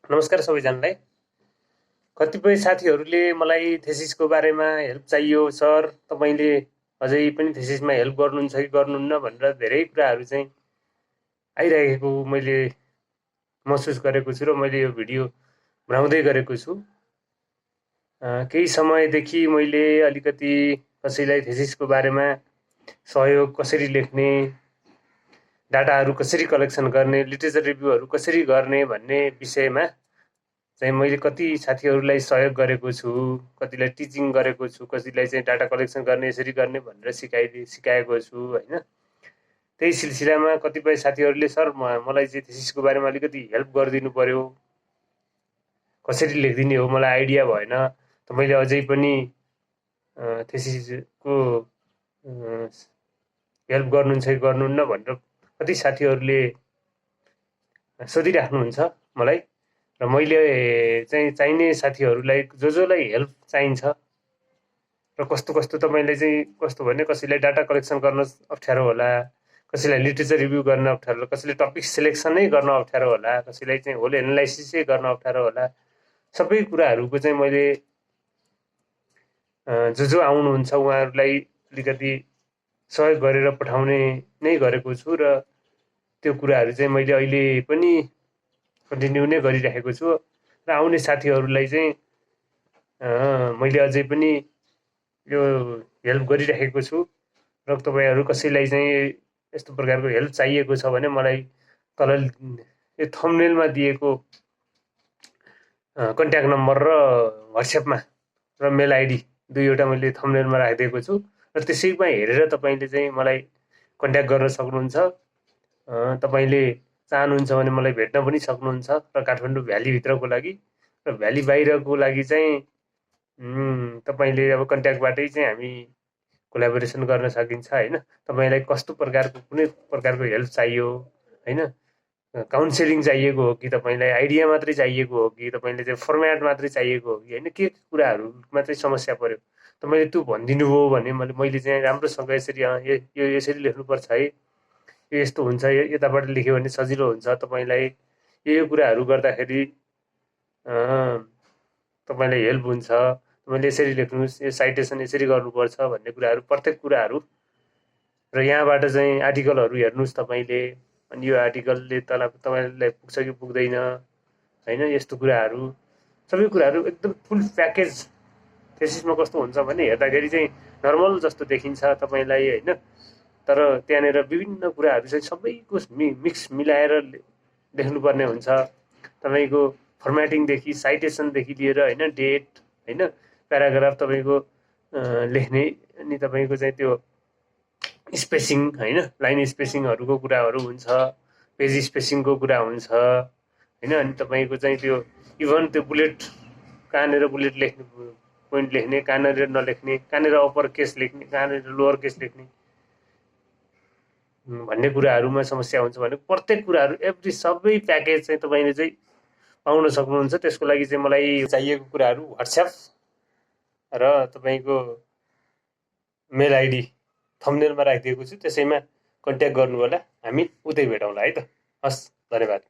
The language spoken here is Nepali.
नमस्कार सबैजनालाई। कतिपय साथीहरूले मलाई थेसिसको बारेमा हेल्प चाहियो सर, तपाईँले अझै पनि थेसिसमा हेल्प गर्नुहुन्छ कि गर्नुहुन्न भनेर धेरै कुराहरू चाहिँ आइरहेको मैले महसुस गरेको छु र मैले यो भिडियो बनाउँदै गरेको छु। केही समयदेखि मैले अलिकति कसैलाई थेसिसको बारेमा सहयोग कसरी लेख्ने, डाटाहरू कसरी कलेक्सन गर्ने, लिटरेचर रिभ्यूहरू कसरी गर्ने भन्ने विषयमा चाहिँ मैले कति साथीहरूलाई सहयोग गरेको छु, कतिलाई टिचिङ गरेको छु, कतिलाई चाहिँ डाटा कलेक्सन गर्ने यसरी गर्ने भनेर सिकाएको छु होइन। त्यही सिलसिलामा कतिपय साथीहरूले सर मलाई चाहिँ थेसिसको बारेमा अलिकति हेल्प गरिदिनु पर्यो, कसरी लेखिदिने हो मलाई आइडिया भएन, तपाईँले अझै पनि थेसिसको हेल्प गर्नुहुन्छ कि गर्नुहुन्न भनेर कति साथीहरूले सोधिराख्नुहुन्छ मलाई। र मैले चाहिँ चाहिने साथीहरूलाई जसलाई हेल्प चाहिन्छ र कस्तो कस्तो तपाईँले चाहिँ कस्तो भने कसैलाई डाटा कलेक्सन गर्न अप्ठ्यारो होला, कसैलाई लिटरेचर रिभ्यू गर्न अप्ठ्यारो होला, कसैलाई टपिक सिलेक्सनै गर्न अप्ठ्यारो होला, कसैलाई चाहिँ होल एनालाइसिसै गर्न अप्ठ्यारो होला। सबै कुराहरूको चाहिँ मैले जो आउनुहुन्छ उहाँहरूलाई अलिकति सहयोग गरेर पठाउने नै गरेको छु र त्यो कुराहरू चाहिँ मैले अहिले पनि कन्टिन्यू नै गरिरहेको छु र आउने साथीहरूलाई चाहिँ मैले अझै पनि यो हेल्प गरिरहेको छु। र तपाईँहरू कसैलाई चाहिँ यस्तो प्रकारको हेल्प चाहिएको छ भने मलाई तल यो थम्बनेलमा दिएको कन्ट्याक्ट नम्बर र वाट्सएपमा र मेल आइडी दुईवटा मैले थम्बनेलमा राखिदिएको छु र त्यसैमा हेरेर तपाईँले चाहिँ मलाई कन्ट्याक्ट गर्न सक्नुहुन्छ। तपाईँले चाहनुहुन्छ भने मलाई भेट्न पनि सक्नुहुन्छ र काठमाडौँ भ्यालीभित्रको लागि र भ्याली बाहिरको लागि चाहिँ तपाईँले अब कन्ट्याक्टबाटै चाहिँ हामी कोलाबोरेसन गर्न सकिन्छ होइन। तपाईँलाई कस्तो प्रकारको कुनै प्रकारको हेल्प चाहियो होइन, काउन्सिलिङ चाहिएको हो कि तपाईँलाई आइडिया मात्रै चाहिएको हो कि तपाईँले चाहिँ फर्मेट मात्रै चाहिएको हो कि होइन, के कुराहरूमा चाहिँ समस्या पर्यो तपाईँले त्यो भनिदिनु हो भने मैले चाहिँ राम्रोसँग यसरी यो यसरी लेख्नुपर्छ है, यो यस्तो हुन्छ, यताबाट लेख्यो भने सजिलो हुन्छ तपाईँलाई, यो कुराहरू गर्दाखेरि तपाईँलाई हेल्प हुन्छ, तपाईँले यसरी लेख्नुहोस्, यो साइटेसन यसरी गर्नुपर्छ भन्ने कुराहरू प्रत्येक कुराहरू र यहाँबाट चाहिँ आर्टिकलहरू हेर्नुहोस् तपाईँले, अनि यो आर्टिकलले तपाईँलाई पुग्छ कि पुग्दैन होइन, यस्तो कुराहरू सबै कुराहरू एकदम फुल प्याकेज थेसिसमा कस्तो हुन्छ भने हेर्दाखेरि चाहिँ नर्मल जस्तो देखिन्छ तपाईँलाई होइन, तर त्यहाँनिर विभिन्न कुराहरू चाहिँ सबैको मिक्स मिलाएर लेख्नुपर्ने हुन्छ। तपाईँको फर्मेटिङदेखि साइटेसनदेखि लिएर होइन, डेट होइन, प्याराग्राफ तपाईँको लेख्ने, अनि तपाईँको चाहिँ त्यो स्पेसिङ होइन, लाइन स्पेसिङहरूको कुराहरू हुन्छ, पेज स्पेसिङको कुरा हुन्छ होइन, अनि तपाईँको चाहिँ त्यो इभन त्यो बुलेट कहाँनिर बुलेट लेख्ने, पोइन्ट लेख्ने, कहाँनिर नलेख्ने, कहाँनिर अप्पर केस लेख्ने, कहाँनिर लोवर केस लेख्ने भन्ने कुराहरूमा समस्या हुन्छ भने प्रत्येक कुराहरू एभ्री सबै प्याकेज चाहिँ तपाईँले चाहिँ पाउन सक्नुहुन्छ। त्यसको लागि चाहिँ मलाई चाहिएको कुराहरू वाट्सएप र तपाईँको मेल आइडी थम्बनेलमा राखिदिएको छु, त्यसैमा कन्ट्याक्ट गर्नु होला, हामी उतै भेटौँला है त। हस्, धन्यवाद।